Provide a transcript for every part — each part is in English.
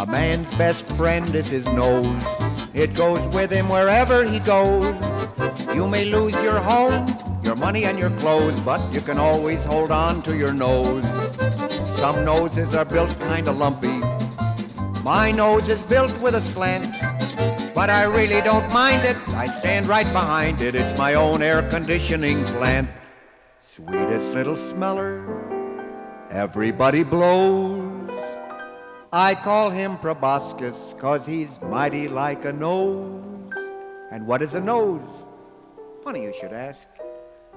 A man's best friend is his nose. It goes with him wherever he goes. You may lose your home, your money and your clothes, but you can always hold on to your nose. Some noses are built kinda lumpy. My nose is built with a slant, but I really don't mind it. I stand right behind it. It's my own air conditioning plant. Sweetest little smeller, everybody blows. I call him proboscis, 'cause he's mighty like a nose. And what is a nose? Funny you should ask.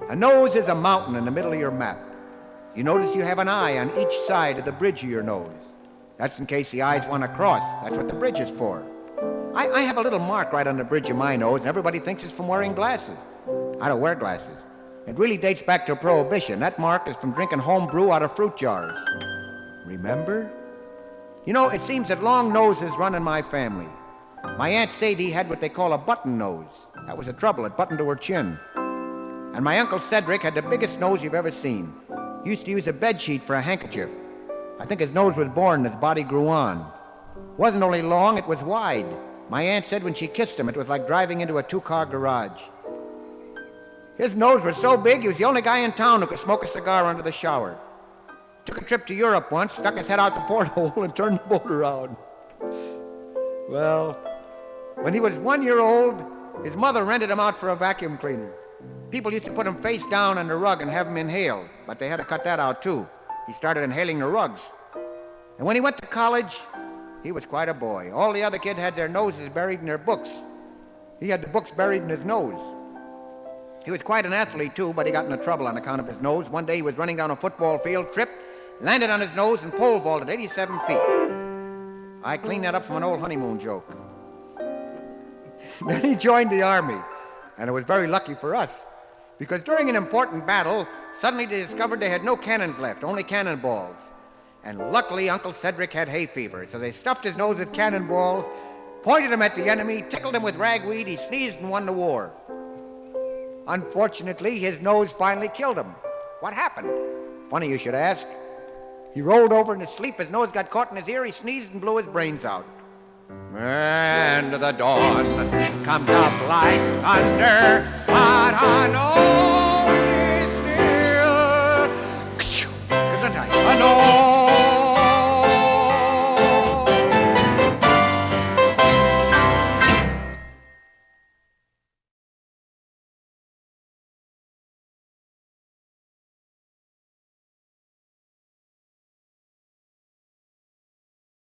A nose is a mountain in the middle of your map. You notice you have an eye on each side of the bridge of your nose. That's in case the eyes want to cross. That's what the bridge is for. I have a little mark right on the bridge of my nose, and everybody thinks it's from wearing glasses. I don't wear glasses. It really dates back to Prohibition. That mark is from drinking home brew out of fruit jars. Remember? You know, it seems that long noses run in my family. My Aunt Sadie had what they call a button nose. That was the trouble. It buttoned to her chin. And my Uncle Cedric had the biggest nose you've ever seen. He used to use a bedsheet for a handkerchief. I think his nose was born and his body grew on. It wasn't only long, it was wide. My aunt said when she kissed him, it was like driving into a two-car garage. His nose was so big, he was the only guy in town who could smoke a cigar under the shower. Took a trip to Europe once, stuck his head out the porthole and turned the boat around. Well, when he was 1 year old, his mother rented him out for a vacuum cleaner. People used to put him face down on the rug and have him inhale, but they had to cut that out too. He started inhaling the rugs. And when he went to college, he was quite a boy. All the other kids had their noses buried in their books. He had the books buried in his nose. He was quite an athlete too, but he got into trouble on account of his nose. One day he was running down a football field, tripped, landed on his nose, and pole vaulted 87 feet. I cleaned that up from an old honeymoon joke. Then he joined the army, and it was very lucky for us, because during an important battle, suddenly they discovered they had no cannons left, only cannonballs. And luckily, Uncle Cedric had hay fever, so they stuffed his nose with cannonballs, pointed him at the enemy, tickled him with ragweed, he sneezed and won the war. Unfortunately, his nose finally killed him. What happened? Funny you should ask. He rolled over in his sleep, his nose got caught in his ear, he sneezed and blew his brains out. And the dawn comes up like thunder, but I know